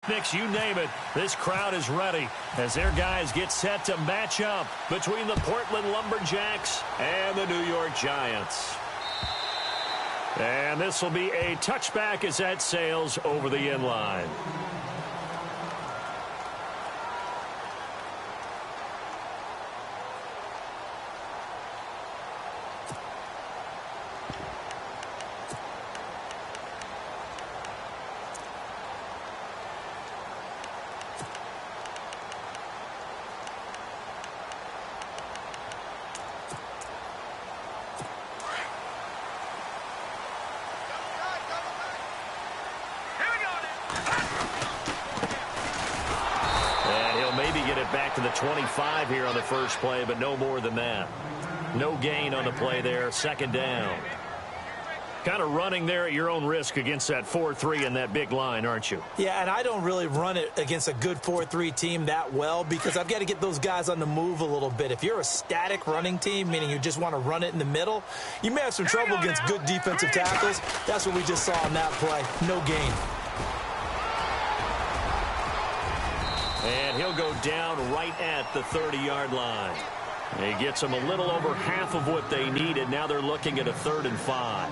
Picnics, you name it, this crowd is ready as their guys get set to match up between the Portland Lumberjacks and the New York Giants. And this will be a touchback as that sails over the end line. Back to the 25 here on the first play, but no more than that. No gain on the play there. Second down. Kind of running there at your own risk against that 4-3 and that big line, aren't you? Yeah, and I don't really run it against a good 4-3 team that well because I've got to get those guys on the move a little bit. If you're a static running team, meaning you just want to run it in the middle, you may have some trouble against good defensive tackles. That's what we just saw on that play. No gain. And he'll go down right at the 30-yard line. He gets them a little over half of what they needed. Now they're looking at a 3rd and 5.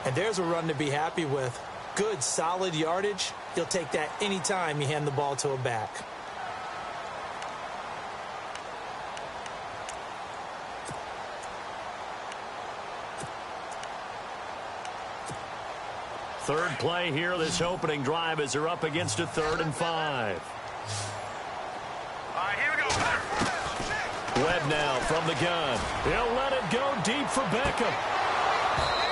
And there's a run to be happy with. Good, solid yardage. You'll take that anytime you hand the ball to a back. Third play here, this opening drive as they're up against a 3rd and 5. Webb now from the gun. He'll let it go deep for Beckham.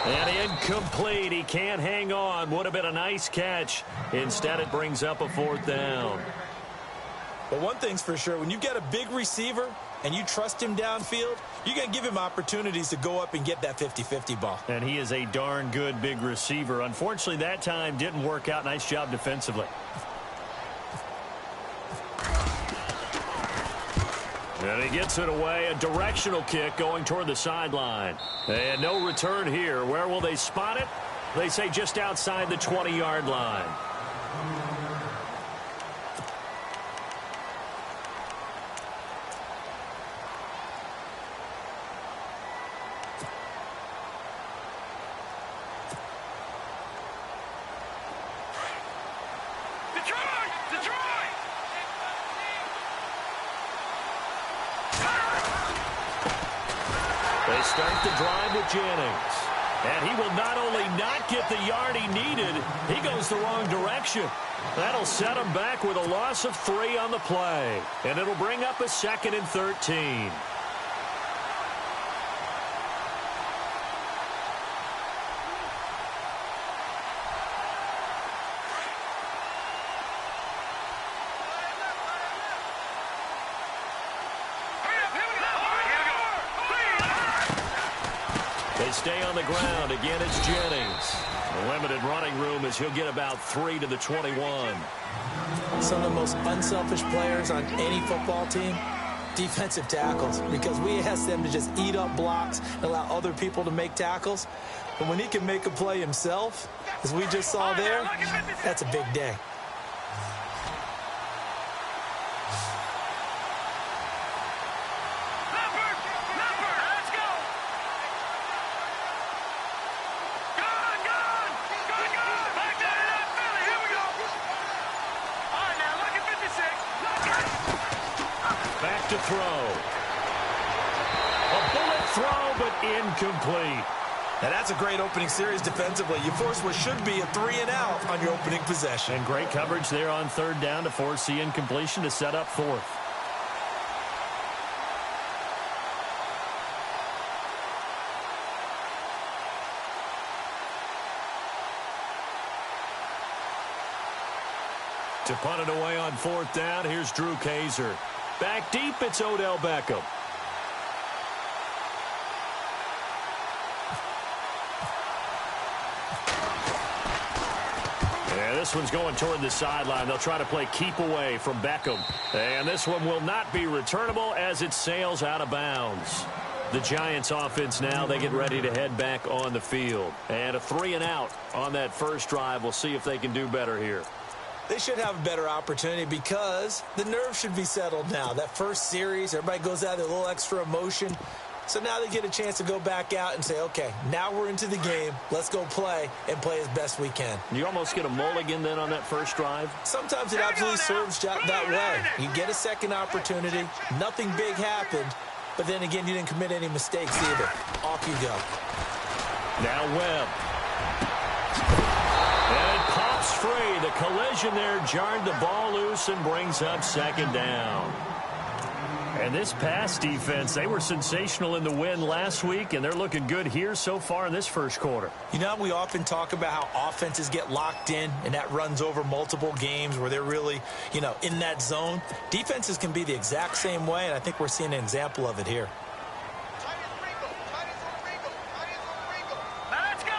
And incomplete. He can't hang on. Would have been a nice catch. Instead, it brings up a 4th down. But one thing's for sure, when you get a big receiver and you trust him downfield, you're going to give him opportunities to go up and get that 50-50 ball. And he is a darn good big receiver. Unfortunately, that time didn't work out. Nice job defensively. And he gets it away. A directional kick going toward the sideline. And no return here. Where will they spot it? They say just outside the 20-yard line. They start the drive with Jennings. And he will not only not get the yard he needed, he goes the wrong direction. That'll set him back with a loss of 3 on the play. And it'll bring up a 2nd and 13. They stay on the ground. Again, it's Jennings. A limited running room as he'll get about 3 to the 21. Some of the most unselfish players on any football team, defensive tackles, because we ask them to just eat up blocks and allow other people to make tackles. But when he can make a play himself, as we just saw there, that's a big day. To throw. A bullet throw, but incomplete. And that's a great opening series defensively. You force what should be a 3-and-out on your opening possession. And great coverage there on 3rd down to force the incompletion to set up 4th. To punt it away on 4th down, here's Drew Kaiser. Back deep, it's Odell Beckham. Yeah, this one's going toward the sideline. They'll try to play keep away from Beckham. And this one will not be returnable as it sails out of bounds. The Giants offense now, they get ready to head back on the field. And a 3-and-out on that first drive. We'll see if they can do better here. They should have a better opportunity because the nerves should be settled now. That first series, everybody goes out with a little extra emotion. So now they get a chance to go back out and say, okay, now we're into the game. Let's go play and play as best we can. You almost get a mulligan then on that first drive? Sometimes it absolutely serves that way. You get a second opportunity. Nothing big happened. But then again, you didn't commit any mistakes either. Off you go. Now Webb. And it pops free. The collision there jarred the ball loose and brings up second down. And this pass defense, they were sensational in the win last week, and they're looking good here so far in this first quarter. You know, we often talk about how offenses get locked in, and that runs over multiple games where they're really, in that zone. Defenses can be the exact same way, and I think we're seeing an example of it here. Let's go!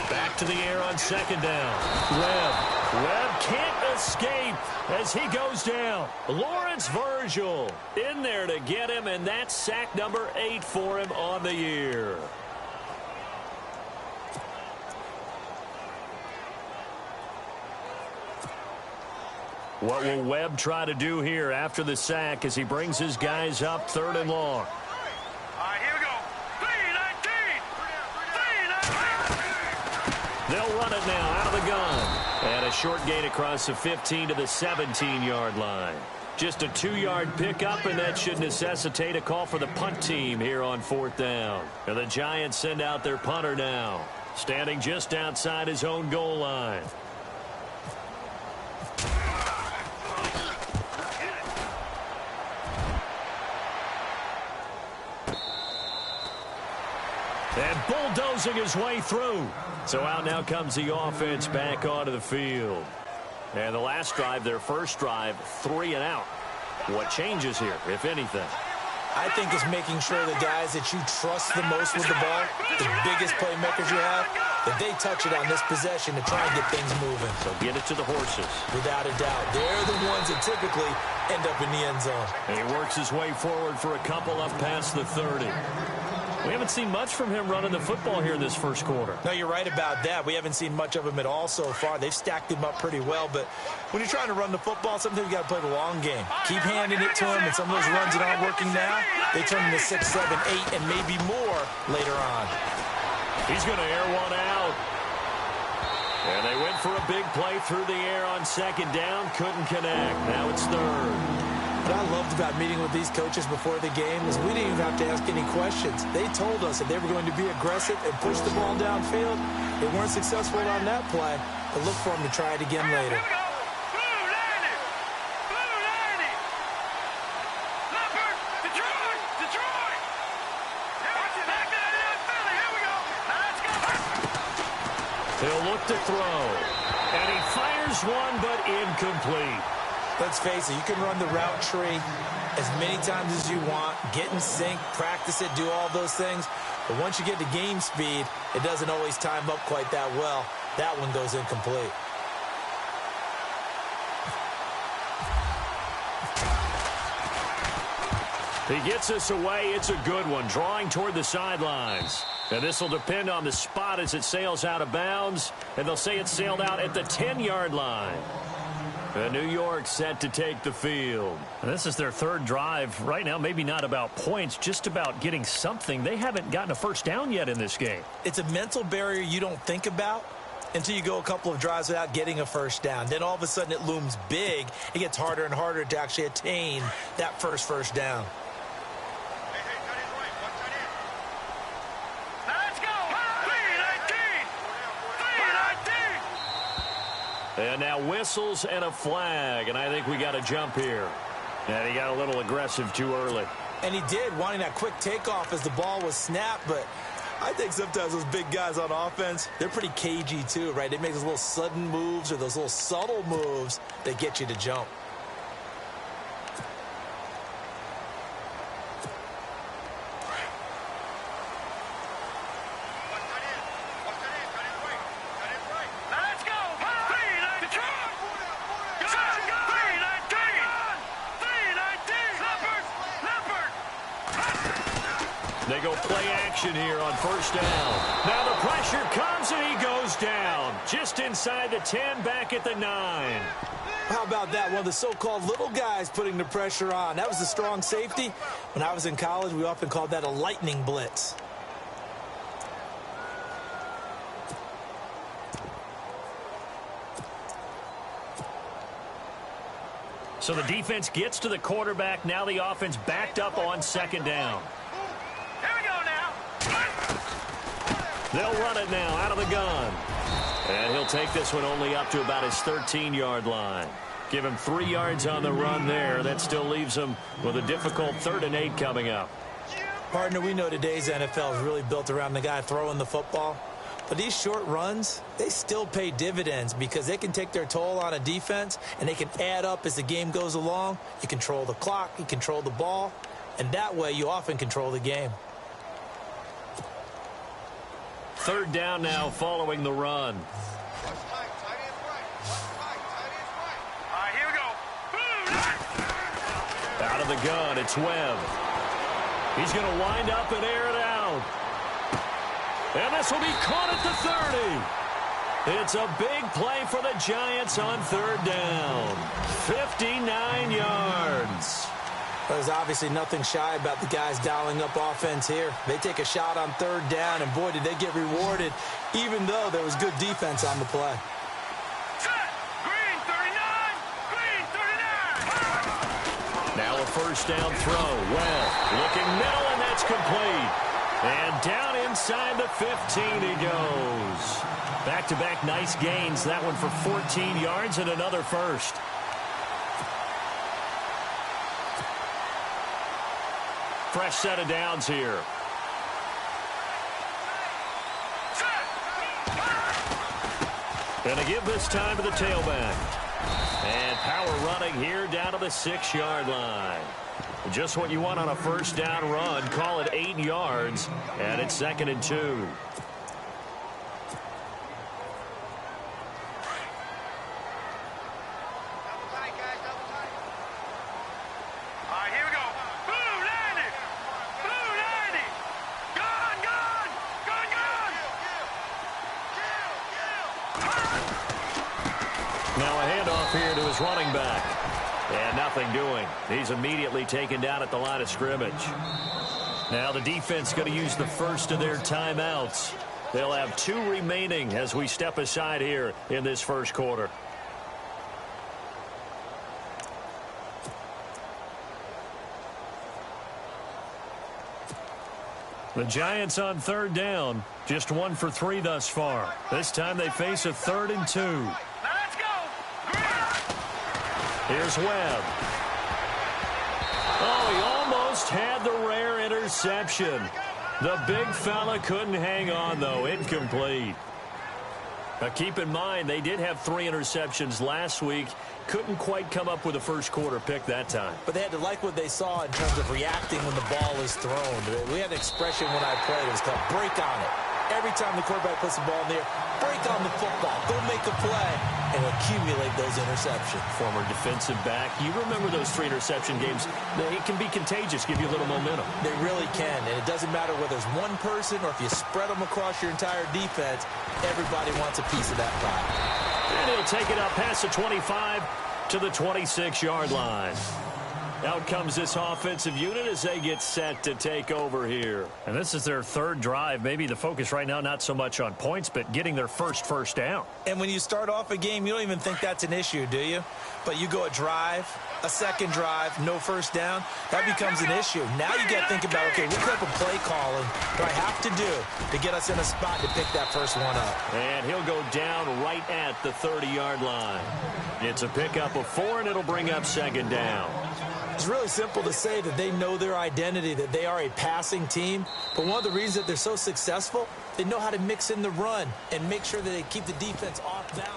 Back to the air on second down. Webb can't escape as he goes down. Lawrence Virgil in there to get him, and that's sack number 8 for him on the year. What will Webb try to do here after the sack as he brings his guys up 3rd and long? All right, here we go. 3-19. They'll run it now out of the gun. And a short gain across the 15 to the 17-yard line. Just a 2-yard pickup, and that should necessitate a call for the punt team here on 4th down. And the Giants send out their punter now, standing just outside his own goal line. And bulldozing his way through. So out now comes the offense back onto the field. And the last drive, their first drive, 3 and out. What changes here, if anything? I think it's making sure the guys that you trust the most with the ball, the biggest playmakers you have, that they touch it on this possession to try and get things moving. So get it to the horses. Without a doubt. They're the ones that typically end up in the end zone. And he works his way forward for a couple up past the 30. We haven't seen much from him running the football here in this first quarter. No, you're right about that. We haven't seen much of him at all so far. They've stacked him up pretty well, but when you're trying to run the football, sometimes you got to play the long game. Keep handing it to him, and some of those runs that aren't working now, they turn into 6, 7, 8, and maybe more later on. He's going to air one out. And they went for a big play through the air on second down. Couldn't connect. Now it's 3rd. What I loved about meeting with these coaches before the game is we didn't even have to ask any questions. They told us that they were going to be aggressive and push the ball downfield. They weren't successful on that play, but look for them to try it again later. He'll look to throw. And he fires one, but incomplete. Let's face it, you can run the route tree as many times as you want, get in sync, practice it, do all those things. But once you get to game speed, it doesn't always time up quite that well. That one goes incomplete. He gets us away. It's a good one, drawing toward the sidelines. And this will depend on the spot as it sails out of bounds. And they'll say it sailed out at the 10-yard line. And New York set to take the field. And this is their 3rd drive. Right now, maybe not about points, just about getting something. They haven't gotten a first down yet in this game. It's a mental barrier you don't think about until you go a couple of drives without getting a first down. Then all of a sudden it looms big. It gets harder and harder to actually attain that first down. And now whistles and a flag, and I think we got a jump here. And he got a little aggressive too early. And he did, wanting that quick takeoff as the ball was snapped, but I think sometimes those big guys on offense, they're pretty cagey too, right? They make those little sudden moves or those little subtle moves that get you to jump. They go play action here on first down. Now the pressure comes and he goes down. Just inside the 10, back at the 9. How about that? One of the so-called little guys putting the pressure on. That was a strong safety. When I was in college, we often called that a lightning blitz. So the defense gets to the quarterback. Now the offense backed up on second down. Here we go now. They'll run it now out of the gun. And he'll take this one only up to about his 13-yard line. Give him 3 yards on the run there. That still leaves him with a difficult 3rd and 8 coming up. Partner, we know today's NFL is really built around the guy throwing the football. But these short runs, they still pay dividends because they can take their toll on a defense and they can add up as the game goes along. You control the clock, you control the ball, and that way you often control the game. 3rd down now following the run. Here we go. Out of the gun, it's Webb. He's going to wind up and air it out. And this will be caught at the 30. It's a big play for the Giants on 3rd down. 59 yards. There's obviously nothing shy about the guys dialing up offense here. They take a shot on 3rd down, and boy, did they get rewarded, even though there was good defense on the play. Set. Green 39. Green 39. Now a first down throw. Well, looking middle, and that's complete. And down inside the 15 he goes. Back-to-back nice gains. That one for 14 yards and another first. Fresh set of downs here. Gonna give this time to the tailback. And power running here down to the 6-yard line. Just what you want on a first down run. Call it 8 yards. And it's 2nd and 2. Double tight, guys. Double tight. All right, here we go. Blue 90. Blue 90. Gun, gun. Gun, gun. Now a handoff here to his running back. And nothing doing. He's immediately taken down at the line of scrimmage. Now the defense going to use the first of their timeouts. They'll have 2 remaining as we step aside here in this first quarter. The Giants on 3rd down. Just 1 for 3 thus far. This time they face a 3rd and 2. Now let's go. Here's Webb. Oh, he almost had the rare interception. The big fella couldn't hang on, though. Incomplete. Now, keep in mind, they did have 3 interceptions last week. Couldn't quite come up with a first quarter pick that time. But they had to like what they saw in terms of reacting when the ball is thrown. We had an expression when I played. It was called break on it. Every time the quarterback puts the ball in the air, break on the football. Go make a play and accumulate those interceptions. Former defensive back. You remember those 3 interception games. It can be contagious, give you a little momentum. They really can, and it doesn't matter whether it's one person or if you spread them across your entire defense, everybody wants a piece of that pie. And he'll take it up past the 25 to the 26-yard line. Out comes this offensive unit as they get set to take over here. And this is their 3rd drive. Maybe the focus right now not so much on points, but getting their first down. And when you start off a game, you don't even think that's an issue, do you? But you go a drive, a second drive, no first down, that becomes an issue. Now you got to think about, okay, what type of play calling do I have to do to get us in a spot to pick that first one up? And he'll go down right at the 30-yard line. It's a pickup of 4, and it'll bring up 2nd down. It's really simple to say that they know their identity, that they are a passing team. But one of the reasons that they're so successful, they know how to mix in the run and make sure that they keep the defense off balance.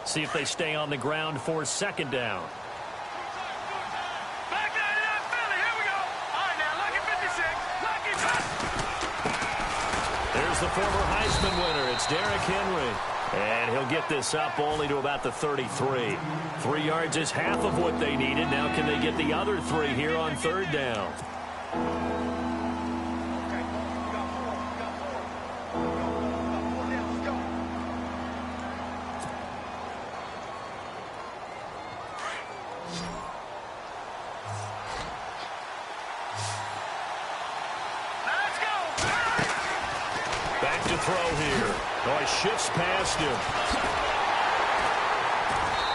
See if they stay on the ground for 2nd down. Back 99 Philly. Here we go. All right, now, lucky 56. Lucky 56. There's the former Heisman winner. It's Derrick Henry. And he'll get this up only to about the 33. 3 yards is half of what they needed. Now can they get the other 3 here on third down? Back to throw here. Oh, he shifts past him.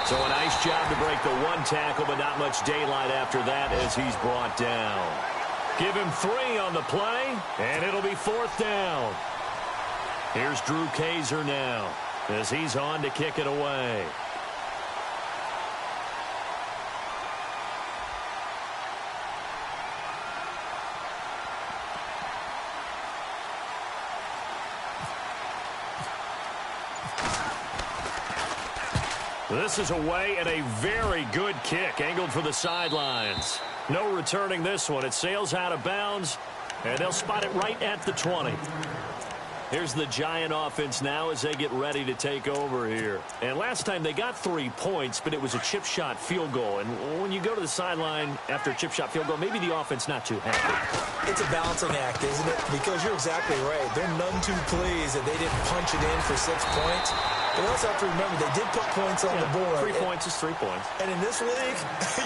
So a nice job to break the 1 tackle, but not much daylight after that as he's brought down. Give him 3 on the play, and it'll be 4th down. Here's Drew Kaiser now as he's on to kick it away. This is away and a very good kick angled for the sidelines. No returning this one. It sails out of bounds, and they'll spot it right at the 20. Here's the Giant offense now as they get ready to take over here. And last time they got 3 points, but it was a chip shot field goal. And when you go to the sideline after a chip shot field goal, maybe the offense not too happy. It's a balancing act, isn't it? Because you're exactly right. They're none too pleased that they didn't punch it in for 6 points. But you also have to remember, they did put points on the board. 3 points is 3 points. And in this league,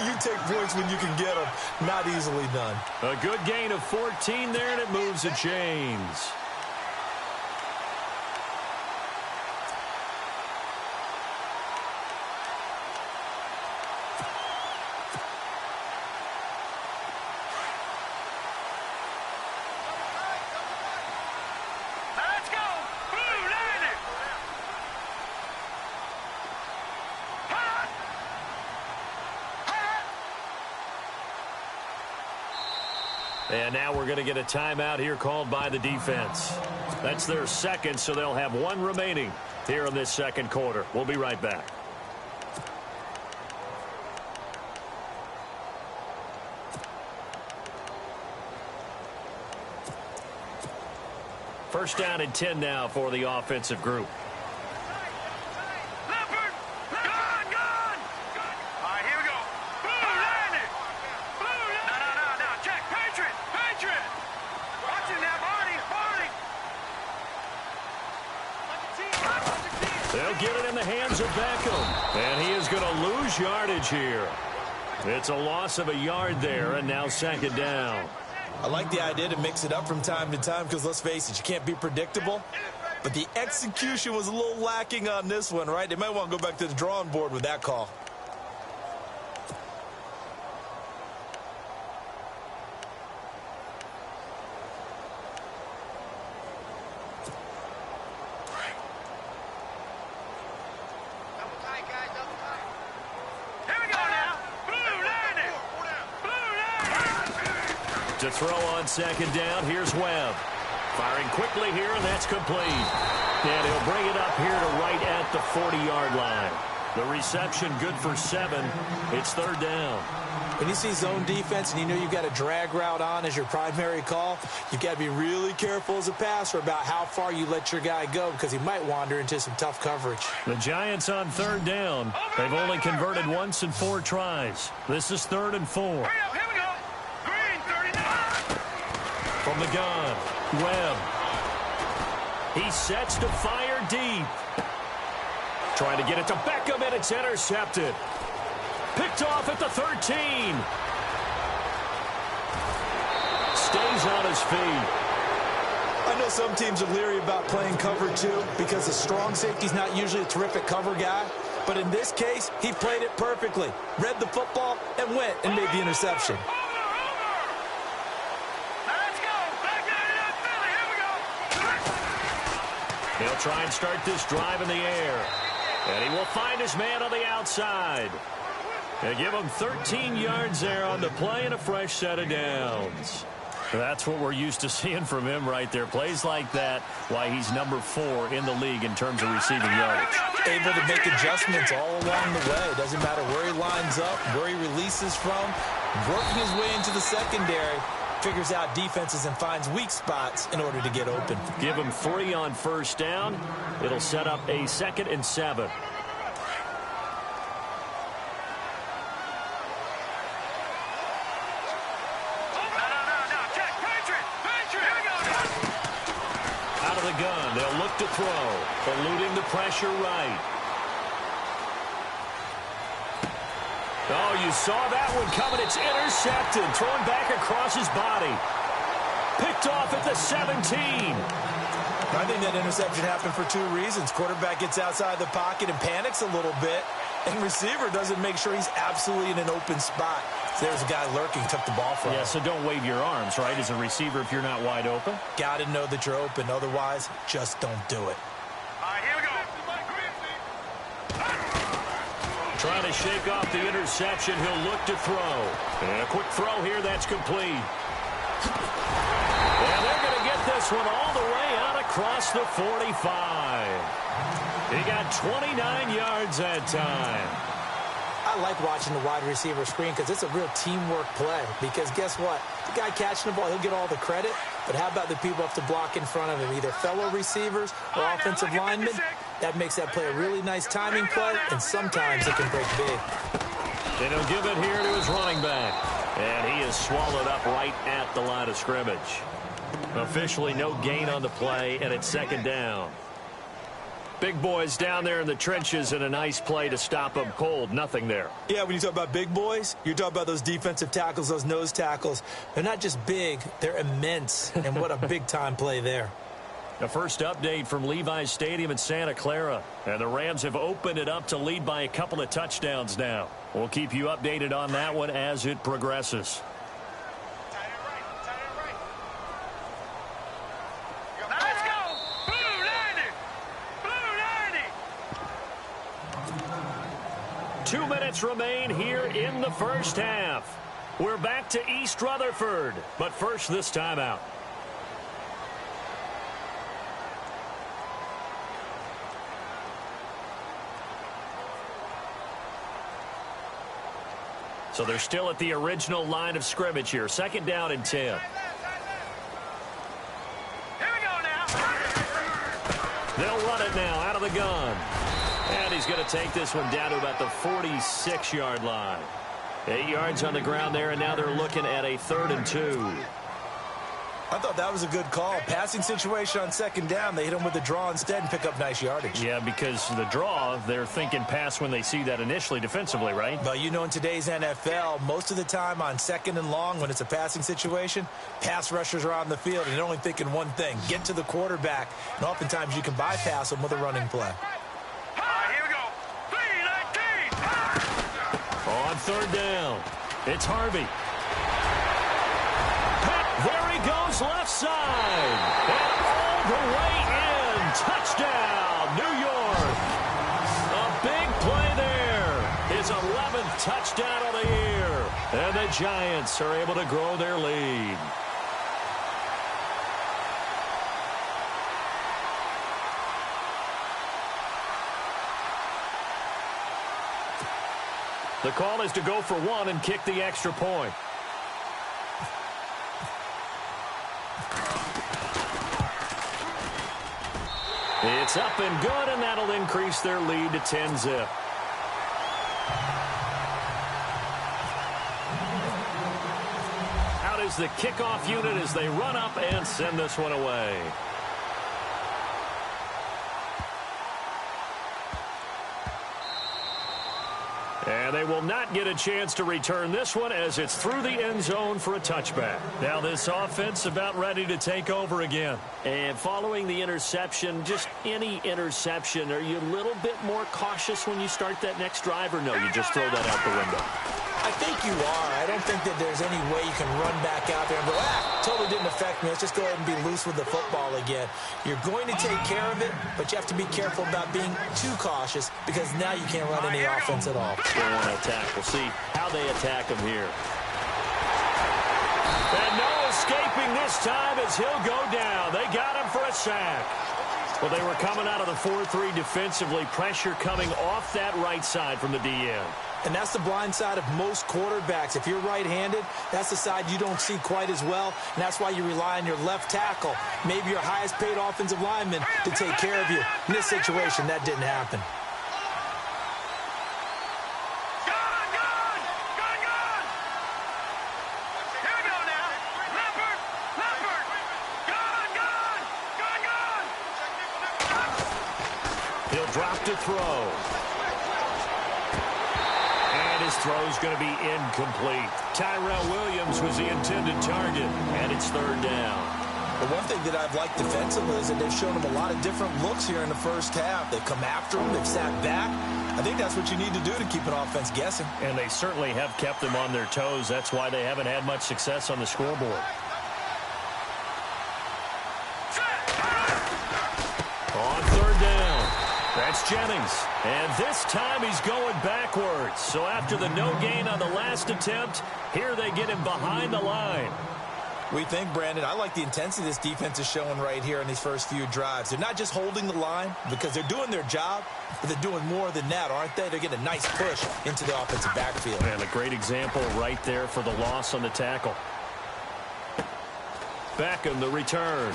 you take points when you can get them. Not easily done. A good gain of 14 there, and it moves the chains. And now we're going to get a timeout here called by the defense. That's their 2nd, so they'll have 1 remaining here in this 2nd quarter. We'll be right back. First down and 10 now for the offensive group. They'll get it in the hands of Beckham. And he is going to lose yardage here. It's a loss of a yard there, and now 2nd down. I like the idea to mix it up from time to time because, let's face it, you can't be predictable. But the execution was a little lacking on this one, right? They might want to go back to the drawing board with that call. To throw on 2nd down, here's Webb. Firing quickly here, and that's complete. And he'll bring it up here to right at the 40-yard line. The reception good for 7. It's 3rd down. When you see zone defense and you know you've got a drag route on as your primary call, you've got to be really careful as a passer about how far you let your guy go because he might wander into some tough coverage. The Giants on 3rd down. They've only converted once in 4 tries. This is 3rd and 4. Here we go. Green, 39. From the gun, Webb. He sets to fire deep. Trying to get it to Beckham, and it's intercepted. Picked off at the 13. Stays on his feet. I know some teams are leery about playing cover 2 because the strong safety's not usually a terrific cover guy. But in this case, he played it perfectly. Read the football and went and made the interception. Let's go. Back to Philly. Here we go. He'll try and start this drive in the air. And he will find his man on the outside. They give him 13 yards there on the play and a fresh set of downs. That's what we're used to seeing from him right there. Plays like that, why he's number 4 in the league in terms of receiving yardage. Able to make adjustments all along the way. Doesn't matter where he lines up, where he releases from. Working his way into the secondary. figures out defenses and finds weak spots in order to get open. Give him 3 on first down. It'll set up a 2nd and 7. Out of the gun, they'll look to throw, eluding the pressure right. Oh, you saw that one coming. It's intercepted, thrown back across his body. Picked off at the 17. I think that interception happened for 2 reasons. Quarterback gets outside the pocket and panics a little bit, and receiver doesn't make sure he's absolutely in an open spot. So there's a guy lurking, took the ball from him. Yeah, so don't wave your arms, right, as a receiver if you're not wide open? Got to know that you're open. Otherwise, just don't do it. All right, here we go. Trying to shake off the interception. He'll look to throw. And a quick throw here. That's complete. And they're going to get this one all the way out across the 45. He got 29 yards that time. I like watching the wide receiver screen because it's a real teamwork play. Because guess what? The guy catching the ball, he'll get all the credit. But how about the people who have to block in front of him, either fellow receivers or offensive linemen? That makes that play a really nice timing play, and sometimes it can break big. And he'll give it here to his running back. And he is swallowed up right at the line of scrimmage. Officially no gain on the play, and it's 2nd down. Big boys down there in the trenches, and a nice play to stop them cold. Nothing there. Yeah, when you talk about big boys, you're talking about those defensive tackles, those nose tackles. They're not just big, they're immense, and what a big-time play there. The first update from Levi's Stadium in Santa Clara. And the Rams have opened it up to lead by a couple of touchdowns now. We'll keep you updated on that one as it progresses. Let's go. Blue 90. 2 minutes remain here in the first half. We're back to East Rutherford. But first, this timeout. So they're still at the original line of scrimmage here. 2nd down and 10. Here we go now. They'll run it now out of the gun. And he's going to take this one down to about the 46-yard line. 8 yards on the ground there, and now they're looking at a 3rd and 2. I thought that was a good call. Passing situation on 2nd down. They hit him with the draw instead and pick up nice yardage. Yeah, because the draw, they're thinking pass when they see that initially defensively, right? But you know, in today's NFL, most of the time on 2nd and long, when it's a passing situation, pass rushers are on the field, and they're only thinking one thing, get to the quarterback. And oftentimes you can bypass them with a running play. All right, here we go. 3-19. On 3rd down, it's Harvey. There he goes left side. And all the way in. Touchdown, New York. A big play there. His 11th touchdown of the year. And the Giants are able to grow their lead. The call is to go for 1 and kick the extra point. It's up and good, and that'll increase their lead to 10-zip. Out is the kickoff unit as they run up and send this one away. And they will not get a chance to return this one as it's through the end zone for a touchback. Now this offense about ready to take over again. And following the interception, just any interception, are you a little bit more cautious when you start that next drive, or no, you just throw that out the window? I think you are. I don't think that there's any way you can run back out there and go, totally didn't affect me. Let's just go ahead and be loose with the football again. You're going to take care of it, but you have to be careful about being too cautious because now you can't run any offense at all. They want to attack. We'll see how they attack him here. And no escaping this time as he'll go down. They got him for a sack. Well, they were coming out of the 4-3 defensively. Pressure coming off that right side from the DN. And that's the blind side of most quarterbacks. If you're right-handed, that's the side you don't see quite as well, and that's why you rely on your left tackle, maybe your highest-paid offensive lineman, to take care of you. In this situation, that didn't happen. He'll drop to throw. And his throw's going to be incomplete. Tyrell Williams was the intended target, and it's third down. The one thing that I've liked defensively is that they've shown him a lot of different looks here in the first half. They've come after him. They've sat back. I think that's what you need to do to keep an offense guessing. And they certainly have kept them on their toes. That's why they haven't had much success on the scoreboard. On third down, that's Jennings. And this time he's going backwards. So after the no gain on the last attempt, here they get him behind the line. We think, Brandon, I like the intensity this defense is showing right here in these first few drives. They're not just holding the line because they're doing their job, but they're doing more than that, aren't they? They're getting a nice push into the offensive backfield. And a great example right there for the loss on the tackle. Beckham, the return.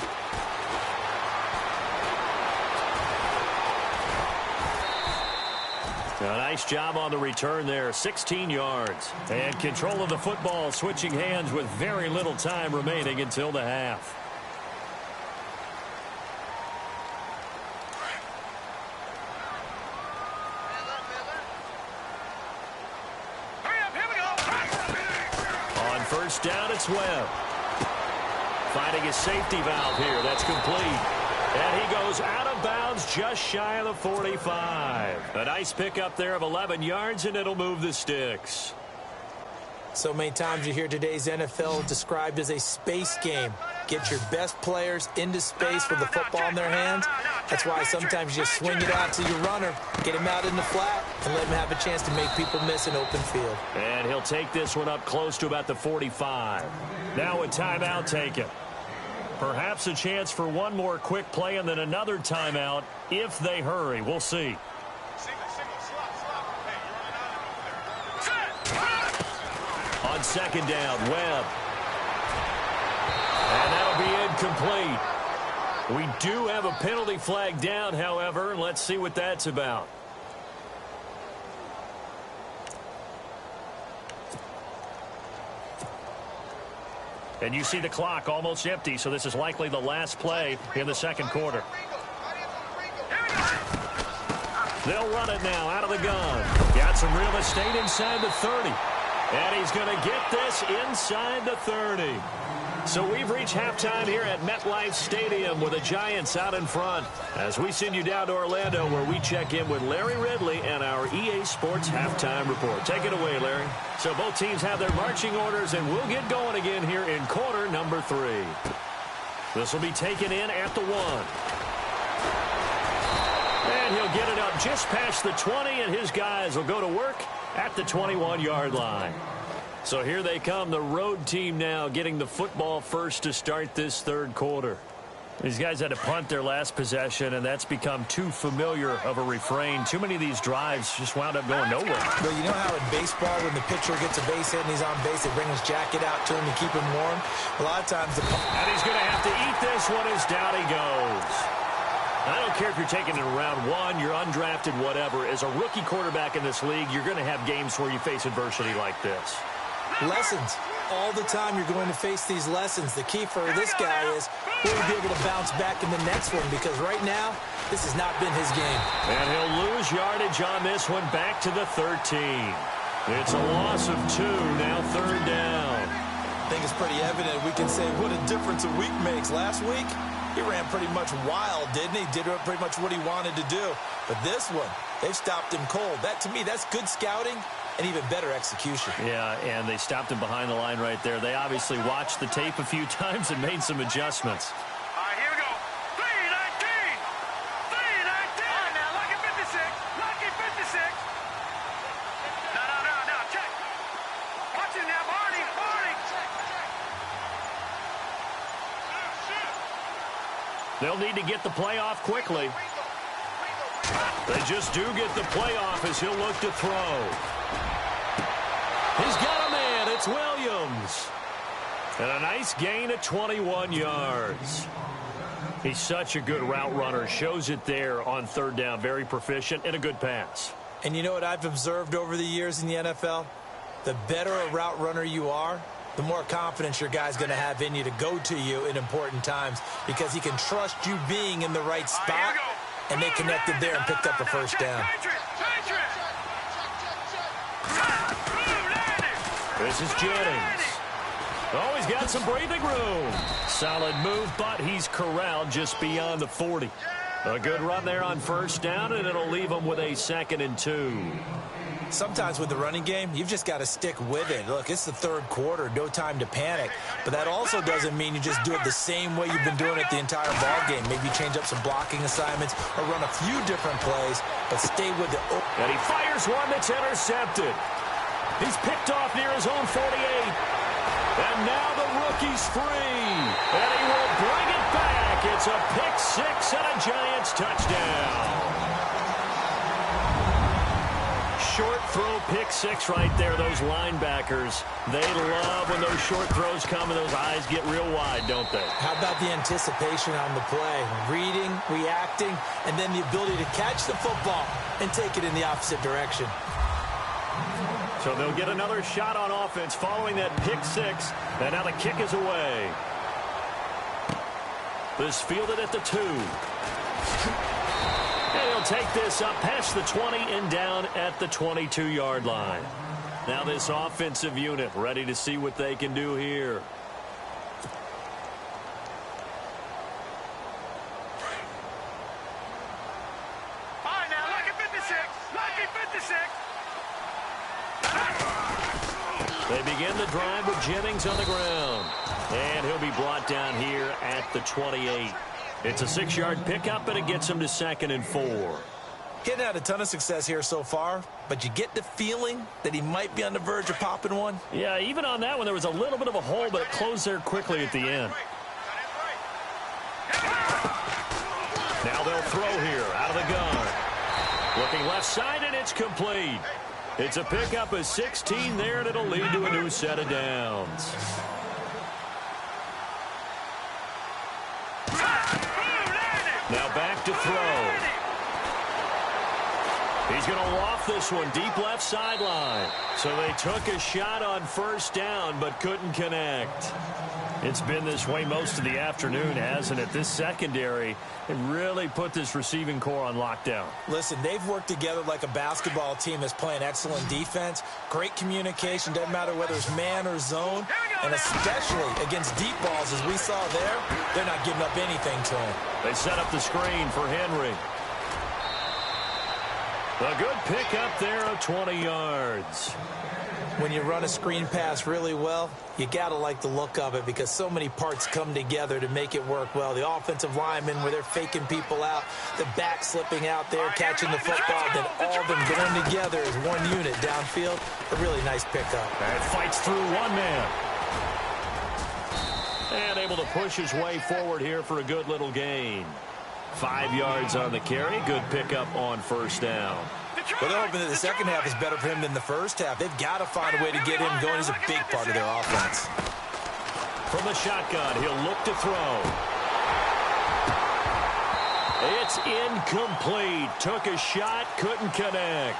A nice job on the return there, 16 yards. And control of the football, switching hands with very little time remaining until the half. On first down, it's Webb. Finding his safety valve here. That's complete. And he goes out of bounds just shy of the 45. A nice pickup there of 11 yards, and it'll move the sticks. So many times you hear today's NFL described as a space game. Get your best players into space with the football in their hands. That's why sometimes you just swing it out to your runner, get him out in the flat, and let him have a chance to make people miss an open field. And he'll take this one up close to about the 45. Now a timeout taken. Perhaps a chance for one more quick play and then another timeout if they hurry. We'll see. On second down, Webb. And that'll be incomplete. We do have a penalty flag down, however, and let's see what that's about. And you see the clock almost empty, so this is likely the last play in the second quarter. They'll run it now out of the gun. Got some real estate inside the 30. And he's going to get this inside the 30. So we've reached halftime here at MetLife Stadium with the Giants out in front as we send you down to Orlando where we check in with Larry Ridley and our EA Sports Halftime Report. Take it away, Larry. So both teams have their marching orders, and we'll get going again here in quarter number 3. This will be taken in at the 1. And he'll get it up just past the 20, and his guys will go to work at the 21-yard line. So here they come, the road team now getting the football first to start this third quarter. These guys had to punt their last possession, and that's become too familiar of a refrain. Too many of these drives just wound up going nowhere. But you know how in baseball, when the pitcher gets a base hit and he's on base, they bring his jacket out to him to keep him warm? A lot of times the... And he's going to have to eat this one as down he goes. I don't care if you're taking it in round 1, you're undrafted, whatever. As a rookie quarterback in this league, you're going to have games where you face adversity like this. Lessons. All the time you're going to face these lessons. The key for this guy is will he be able to bounce back in the next one, because right now this has not been his game. And he'll lose yardage on this one back to the 13. It's a loss of 2, now third down. I think it's pretty evident. We can say what a difference a week makes. Last week, he ran pretty much wild, didn't he? Did pretty much what he wanted to do. But this one, they've stopped him cold. That, to me, that's good scouting and even better execution. Yeah, and they stopped him behind the line right there. They obviously watched the tape a few times and made some adjustments. All right, here we go. 3-19. 3-19. Now, lucky 56. Lucky 56. No, check. Watch it now, Barney. They'll need to get the play off quickly. They just do get the play off as he'll look to throw. It's Williams. And a nice gain of 21 yards. He's such a good route runner. Shows it there on third down. Very proficient and a good pass. And you know what I've observed over the years in the NFL? The better a route runner you are, the more confidence your guy's going to have in you to go to you in important times because he can trust you being in the right spot, and they connected there and picked up a first down. This is Jennings. Oh, he's got some breathing room. Solid move, but he's corralled just beyond the 40. A good run there on first down, and it'll leave him with a 2nd and 2. Sometimes with the running game, you've just got to stick with it. Look, it's the third quarter, no time to panic. But that also doesn't mean you just do it the same way you've been doing it the entire ball game. Maybe change up some blocking assignments or run a few different plays, but stay with it. And he fires one that's intercepted. He's picked off near his own 48. And now the rookie's free. And he will bring it back. It's a pick six and a Giants touchdown. Short throw pick six right there. Those linebackers, they love when those short throws come and those eyes get real wide, don't they? How about the anticipation on the play? Reading, reacting, and then the ability to catch the football and take it in the opposite direction. So they'll get another shot on offense following that pick six. And now the kick is away. This fielded at the 2. And he'll take this up past the 20 and down at the 22-yard line. Now this offensive unit ready to see what they can do here. All right, now, lucky 56. Lucky 56. They begin the drive with Jennings on the ground. And he'll be brought down here at the 28. It's a 6-yard pickup, and it gets him to 2nd and 4. Getting had a ton of success here so far, but you get the feeling that he might be on the verge of popping one. Yeah, even on that one, there was a little bit of a hole, but it closed there quickly at the end. Now they'll throw here out of the gun. Looking left side, and it's complete. It's a pickup of 16 there, and it'll lead to a new set of downs. Now back to throw. He's going to loft this one deep left sideline. So they took a shot on first down, but couldn't connect. It's been this way most of the afternoon, hasn't it? This secondary, it really put this receiving core on lockdown. Listen, they've worked together like a basketball team that's playing excellent defense. Great communication, doesn't matter whether it's man or zone. And especially against deep balls, as we saw there, they're not giving up anything to him. They set up the screen for Henry. A good pickup there of 20 yards. When you run a screen pass really well, you got to like the look of it because so many parts come together to make it work well. The offensive linemen where they're faking people out, the back slipping out there, catching the football, then all of them going together as one unit downfield. A really nice pickup. And fights through one man. And able to push his way forward here for a good little gain. 5 yards on the carry. Good pickup on first down. Well, they're hoping that the second half is better for him than the first half. They've got to find a way to get him going. He's a big part of their offense. From the shotgun, he'll look to throw. It's incomplete. Took a shot, couldn't connect.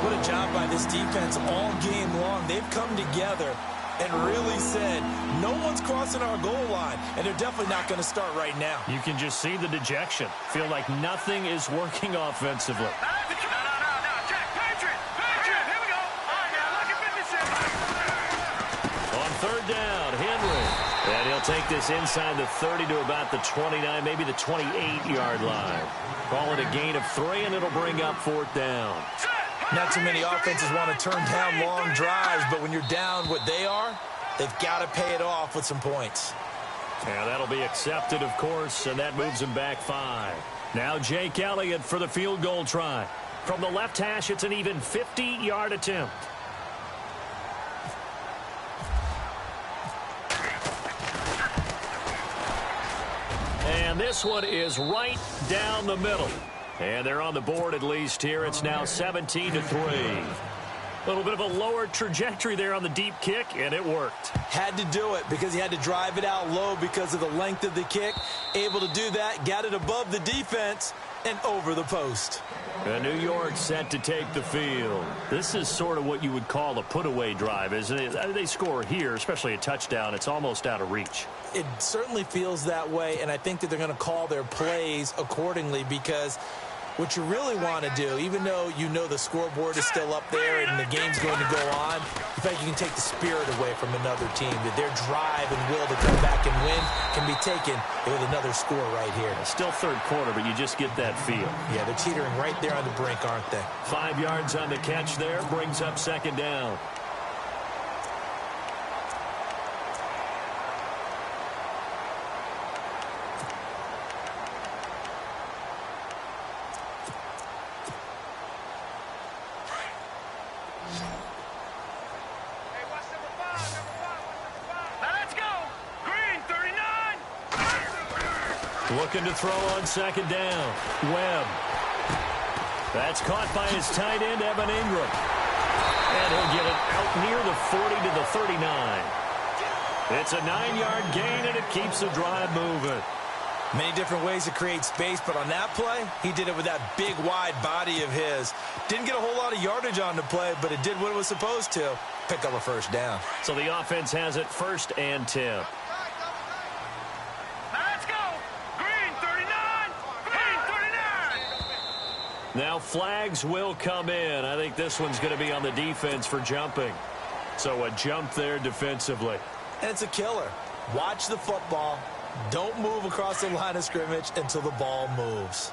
What a job by this defense all game long. They've come together and really said, no one's crossing our goal line, and they're definitely not going to start right now. You can just see the dejection. Feel like nothing is working offensively. On third down, Henry. And he'll take this inside the 30 to about the 29, maybe the 28-yard line. Call it a gain of 3, and it'll bring up fourth down. Not too many offenses want to turn down long drives, but when you're down what they are, they've got to pay it off with some points. And that'll be accepted, of course, and that moves him back 5. Now Jake Elliott for the field goal try. From the left hash, it's an even 50-yard attempt. And this one is right down the middle. And they're on the board at least here. It's now 17-3. A little bit of a lower trajectory there on the deep kick, and it worked. Had to do it because he had to drive it out low because of the length of the kick. Able to do that, got it above the defense and over the post. And New York set to take the field. This is sort of what you would call a put-away drive, isn't it? They score here, especially a touchdown. It's almost out of reach. It certainly feels that way, and I think that they're going to call their plays accordingly because what you really want to do, even though you know the scoreboard is still up there and the game's going to go on, in fact, you can take the spirit away from another team, that their drive and will to come back and win can be taken with another score right here. Still third quarter, but you just get that feel. Yeah, they're teetering right there on the brink, aren't they? 5 yards on the catch there, brings up second down. Looking to throw on second down. Webb. That's caught by his tight end, Evan Ingram. And he'll get it out near the 40 to the 39. It's a 9-yard gain, and it keeps the drive moving. Many different ways to create space, but on that play, he did it with that big, wide body of his. Didn't get a whole lot of yardage on the play, but it did what it was supposed to. Pick up a first down. So the offense has it 1st and 10. Now flags will come in. I think this one's going to be on the defense for jumping. So a jump there defensively. And it's a killer. Watch the football. Don't move across the line of scrimmage until the ball moves.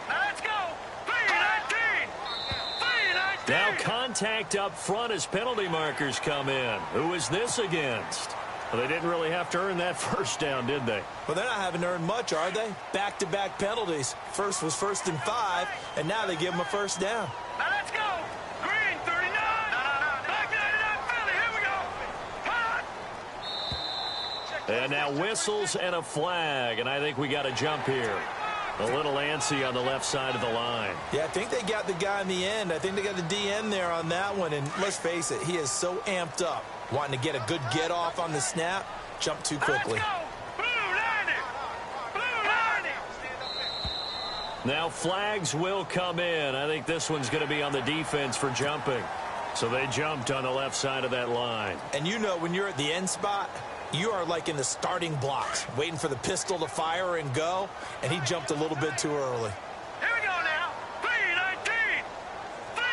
Let's go. 3-19. Now contact up front as penalty markers come in. Who is this against? Well, they didn't really have to earn that first down, did they? Well, they're not having to earn much, are they? Back-to-back penalties. First was 1st and 5, and now they give them a first down. Now let's go. Green 39. Back 99 Philly. Here we go. And now whistles and a flag, and I think we got a jump here. A little antsy on the left side of the line. Yeah, I think they got the guy in the end. I think they got the DN there on that one, and let's face it, he is so amped up. Wanting to get a good get-off on the snap, jump too quickly. Now flags will come in. I think this one's going to be on the defense for jumping. So they jumped on the left side of that line. And you know when you're at the end spot, you are like in the starting blocks, waiting for the pistol to fire and go, and he jumped a little bit too early. Here we go now. 3-19. 3-19.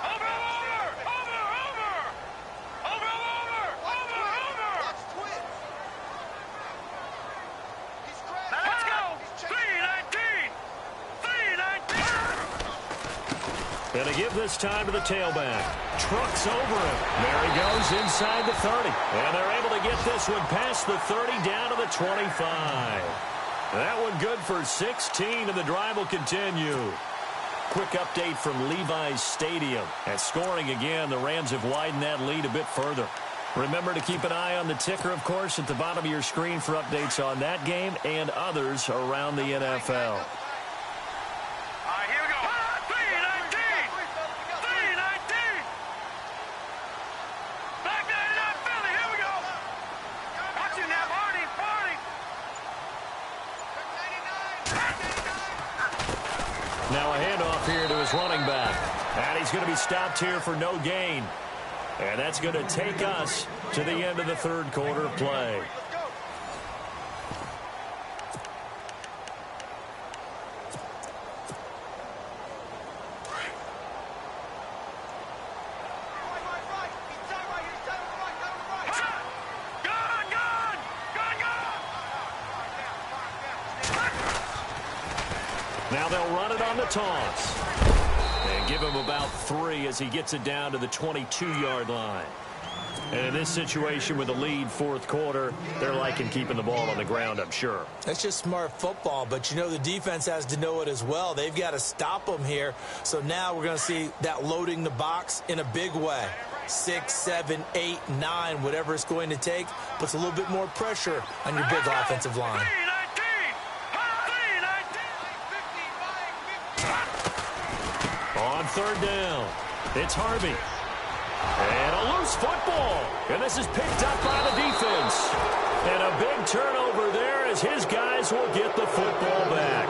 Over. Let's go. 3-19. 3-19. And to give this time to the tailback. Trucks over him. There he goes inside the 30. And they're able to get this one past the 30 down to the 25. That one good for 16, and the drive will continue. Quick update from Levi's Stadium. At scoring again, the Rams have widened that lead a bit further. Remember to keep an eye on the ticker, of course, at the bottom of your screen for updates on that game and others around the NFL. Here we go. 3-19. 3-19. Back 99 Philly. Here we go. Watch him now, Barney. Now a handoff here to his running back. And he's going to be stopped here for no gain. And that's going to take us to the end of the third quarter play. Now they'll run it on the toss. And give him about 3 as he gets it down to the 22-yard line. And in this situation with the lead fourth quarter, they're liking keeping the ball on the ground, I'm sure. That's just smart football, but you know the defense has to know it as well. They've got to stop them here. So now we're going to see that loading the box in a big way. 6, 7, 8, 9, whatever it's going to take, puts a little bit more pressure on your big offensive line. third down. It's Harvey. And a loose football. And this is picked up by the defense. And a big turnover there as his guys will get the football back.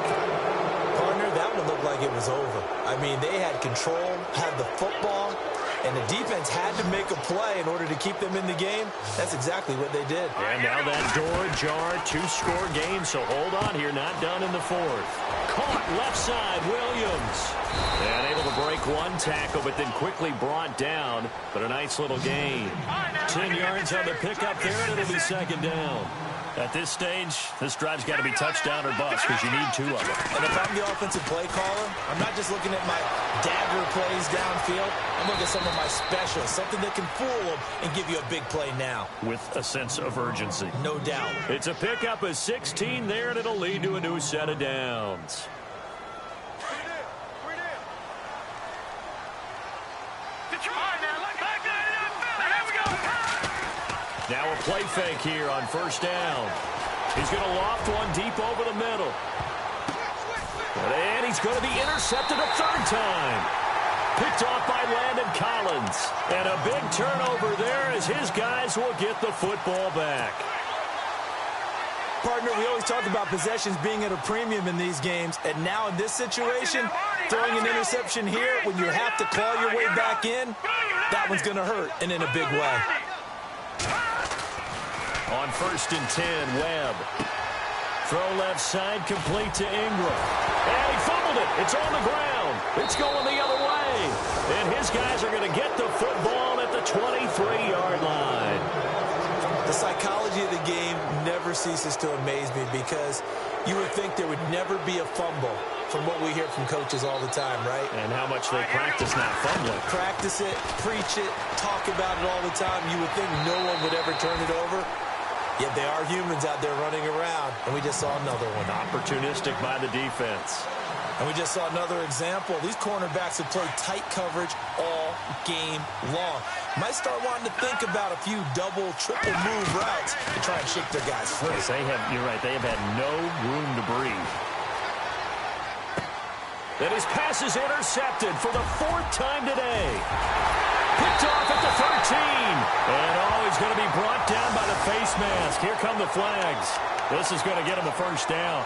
Partner, that one looked like it was over. I mean, they had control, had the football, and the defense had to make a play in order to keep them in the game. That's exactly what they did. And now that door ajar, 2-score game, so hold on here, not done in the fourth. Caught left side, Williams. And able to break one tackle, but then quickly brought down. But a nice little gain. 10 yards on the pickup there, and it'll be second down. At this stage, this drive's got to be touchdown or bust because you need 2 of them. And if I'm the offensive play caller, I'm not just looking at my dagger plays downfield. I'm looking at some of my specials, something that can fool them and give you a big play now. With a sense of urgency. No doubt. It's a pickup of 16 there, and it'll lead to a new set of downs. Now a play fake here on first down. He's going to loft one deep over the middle. And he's going to be intercepted a third time. Picked off by Landon Collins. And a big turnover there as his guys will get the football back. Partner, we always talk about possessions being at a premium in these games. And now in this situation, throwing an interception here when you have to claw your way back in, that one's going to hurt, and in a big way. On 1st and 10, Webb. Throw left side, complete to Ingram. And he fumbled it. It's on the ground. It's going the other way. And his guys are going to get the football at the 23-yard line. The psychology of the game never ceases to amaze me because you would think there would never be a fumble from what we hear from coaches all the time, right? And how much they practice not fumbling. Practice it, preach it, talk about it all the time. You would think no one would ever turn it over. Yet they are humans out there running around, and we just saw another one. Opportunistic by the defense. And we just saw another example. These cornerbacks have played tight coverage all game long. Might start wanting to think about a few double, triple move routes to try and shake their guys free. Yes, you're right, they have had no room to breathe. And his pass is intercepted for the 4th time today. Picked off at the 13. And he's going to be brought down by the face mask. Here come the flags. This is going to get him a first down.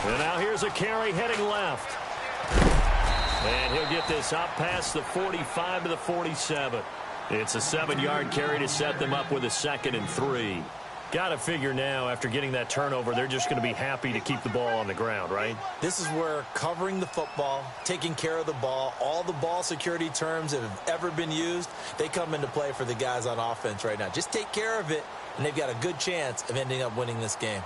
And now here's a carry heading left. And he'll get this up past the 45 to the 47. It's a 7-yard carry to set them up with a 2nd and 3. Got to figure now, after getting that turnover, they're just going to be happy to keep the ball on the ground, right? This is where covering the football, taking care of the ball, all the ball security terms that have ever been used, they come into play for the guys on offense right now. Just take care of it, and they've got a good chance of ending up winning this game.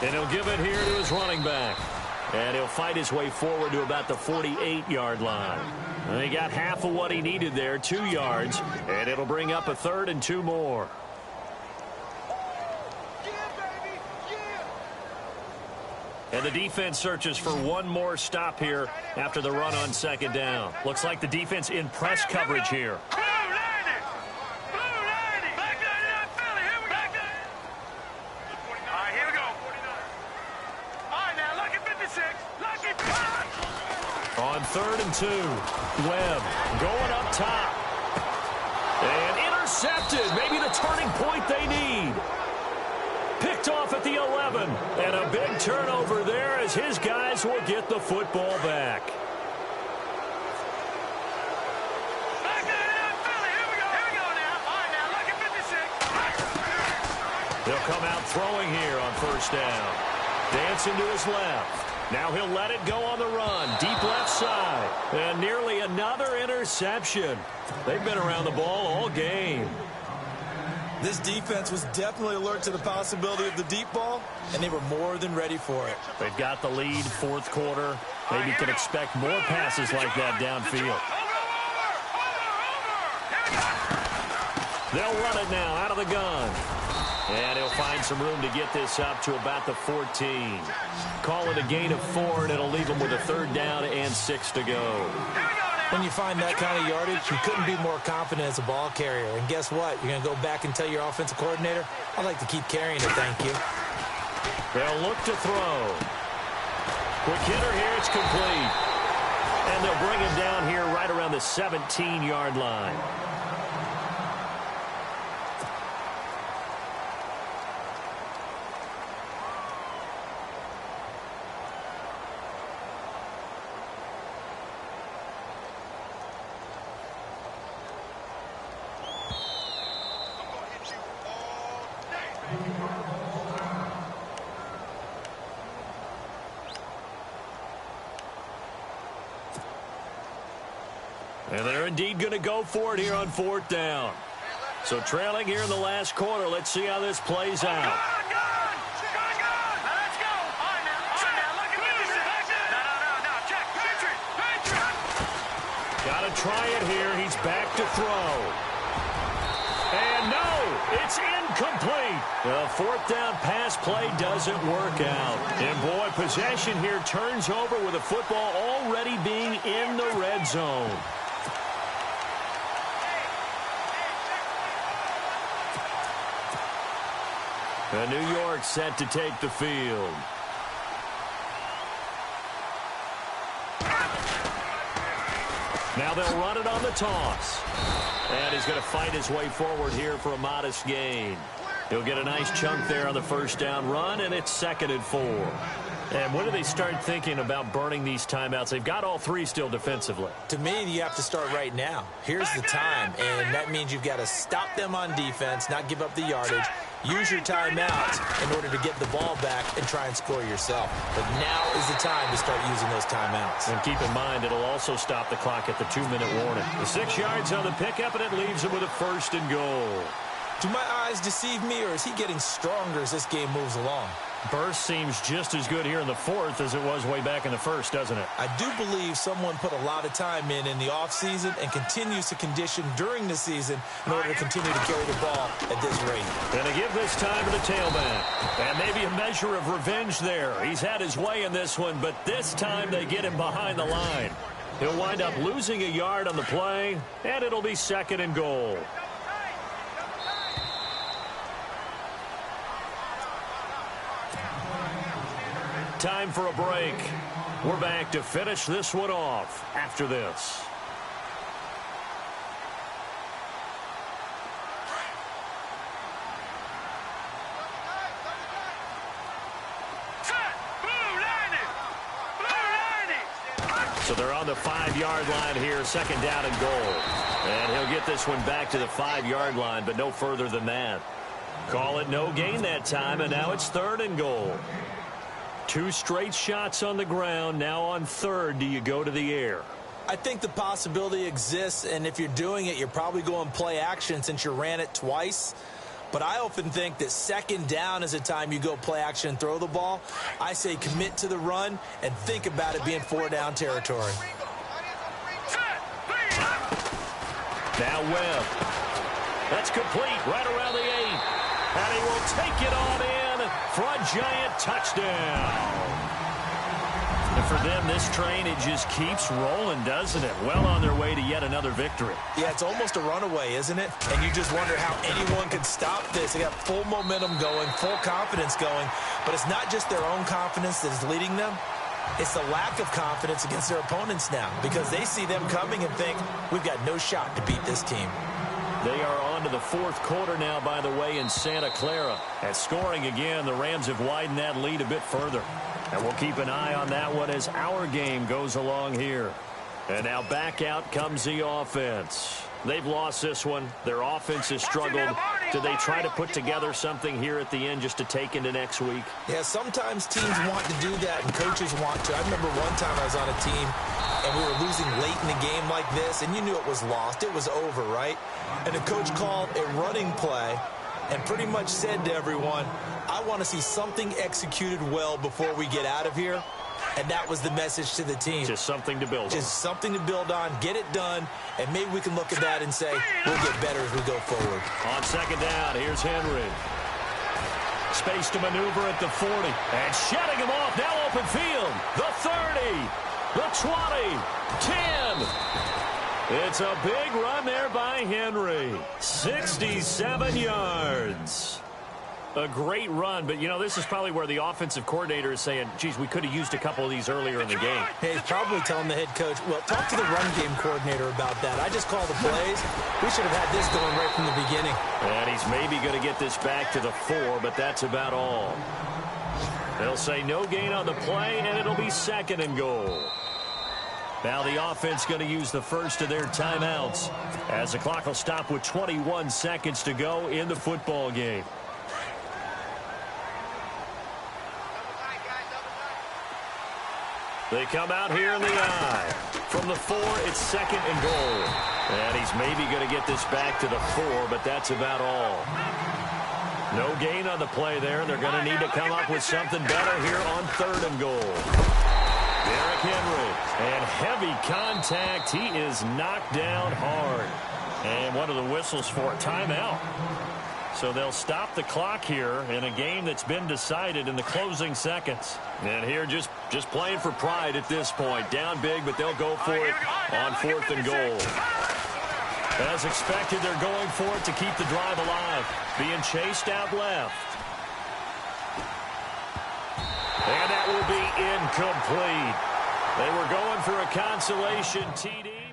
And he'll give it here to his running back. And he'll fight his way forward to about the 48-yard line. And he got half of what he needed there, 2 yards. And it'll bring up a 3rd and 2 more. And the defense searches for one more stop here after the run on 2nd down. Looks like the defense in press coverage here. On 3rd and 2, Webb going up top. And intercepted, maybe the turning point they need. Picked off at the 11, and a big turnover there as his guys will get the football back. They'll come out throwing here on 1st down. Dancing to his left. Now he'll let it go on the run. Deep left side. And nearly another interception. They've been around the ball all game. This defense was definitely alert to the possibility of the deep ball, and they were more than ready for it. They've got the lead, 4th quarter. Maybe can expect more passes like that downfield. They'll run it now out of the gun. And he'll find some room to get this up to about the 14. Call it a gain of 4, and it'll leave him with a 3rd down and 6 to go. When you find that kind of yardage, you couldn't be more confident as a ball carrier. And guess what? You're going to go back and tell your offensive coordinator, I'd like to keep carrying it, thank you. They'll look to throw. Quick hitter here, it's complete. And they'll bring him down here right around the 17-yard line. And they're indeed going to go for it here on 4th down. So trailing here in the last quarter. Let's see how this plays out. Got to try it here. He's back to throw. And no, it's incomplete. The 4th down pass play doesn't work out. And boy, possession here turns over with the football already being in the red zone. And New York set to take the field. Now they'll run it on the toss. And he's going to fight his way forward here for a modest gain. He'll get a nice chunk there on the 1st down run, and it's 2nd and 4. And when do they start thinking about burning these timeouts? They've got all 3 still defensively. To me, you have to start right now. Here's the time, and that means you've got to stop them on defense, not give up the yardage, use your timeouts in order to get the ball back and try and score yourself. But now is the time to start using those timeouts. And keep in mind, it'll also stop the clock at the 2-minute warning. The 6 yards on the pickup, and it leaves him with a 1st and goal. Do my eyes deceive me, or is he getting stronger as this game moves along? Burst seems just as good here in the 4th as it was way back in the 1st, doesn't it? I do believe someone put a lot of time in the offseason and continues to condition during the season in order to continue to carry the ball at this rate. Going to give this time to the tailback. And maybe a measure of revenge there. He's had his way in this one, but this time they get him behind the line. He'll wind up losing a yard on the play, and it'll be 2nd and goal. Time for a break. We're back to finish this one off after this. So they're on the 5-yard line here, 2nd down and goal. And he'll get this one back to the 5-yard line, but no further than that. Call it no gain that time, and now it's 3rd and goal. 2 straight shots on the ground. Now on 3rd, do you go to the air? I think the possibility exists, and if you're doing it, you're probably going play action since you ran it twice. But I often think that 2nd down is a time you go play action and throw the ball. I say commit to the run and think about it being 4-down territory. Now Webb. That's complete right around the 8. And he will take it on in for a giant touchdown. And for them, this train, it just keeps rolling, doesn't it? Well on their way to yet another victory. Yeah, it's almost a runaway, isn't it? And you just wonder how anyone can stop this. They got full momentum going, full confidence going. But it's not just their own confidence that is leading them. It's the lack of confidence against their opponents now because they see them coming and think, we've got no shot to beat this team. They are on to the 4th quarter now, by the way, in Santa Clara. At scoring again, the Rams have widened that lead a bit further. And we'll keep an eye on that one as our game goes along here. And now back out comes the offense. They've lost this one. Their offense has struggled. Do they try to put together something here at the end just to take into next week? Yeah, sometimes teams want to do that and coaches want to. I remember one time I was on a team and we were losing late in the game like this, and you knew it was lost. It was over, right? And the coach called a running play and pretty much said to everyone, I want to see something executed well before we get out of here. And that was the message to the team. Just something to build on. Just something to build on, get it done, and maybe we can look at that and say, we'll get better as we go forward. On 2nd down, here's Henry. Space to maneuver at the 40. And shutting him off. Now open field. The 30. The 20. 10. It's a big run there by Henry. 67 yards. A great run, but, you know, this is probably where the offensive coordinator is saying, geez, we could have used a couple of these earlier in the game. Hey, he's probably telling the head coach, well, talk to the run game coordinator about that. I just called the plays. We should have had this going right from the beginning. And he's maybe going to get this back to the 4, but that's about all. They'll say no gain on the play, and it'll be 2nd and goal. Now the offense going to use the first of their timeouts as the clock will stop with 21 seconds to go in the football game. They come out here in the I. From the 4, it's 2nd and goal. And he's maybe going to get this back to the 4, but that's about all. No gain on the play there. They're going to need to come up with something better here on 3rd and goal. Derrick Henry. And heavy contact. He is knocked down hard. And one of the whistles for a timeout. So they'll stop the clock here in a game that's been decided in the closing seconds. And here just playing for pride at this point. Down big, but they'll go for it on 4th and goal. As expected, they're going for it to keep the drive alive. Being chased out left. And that will be incomplete. They were going for a consolation TD.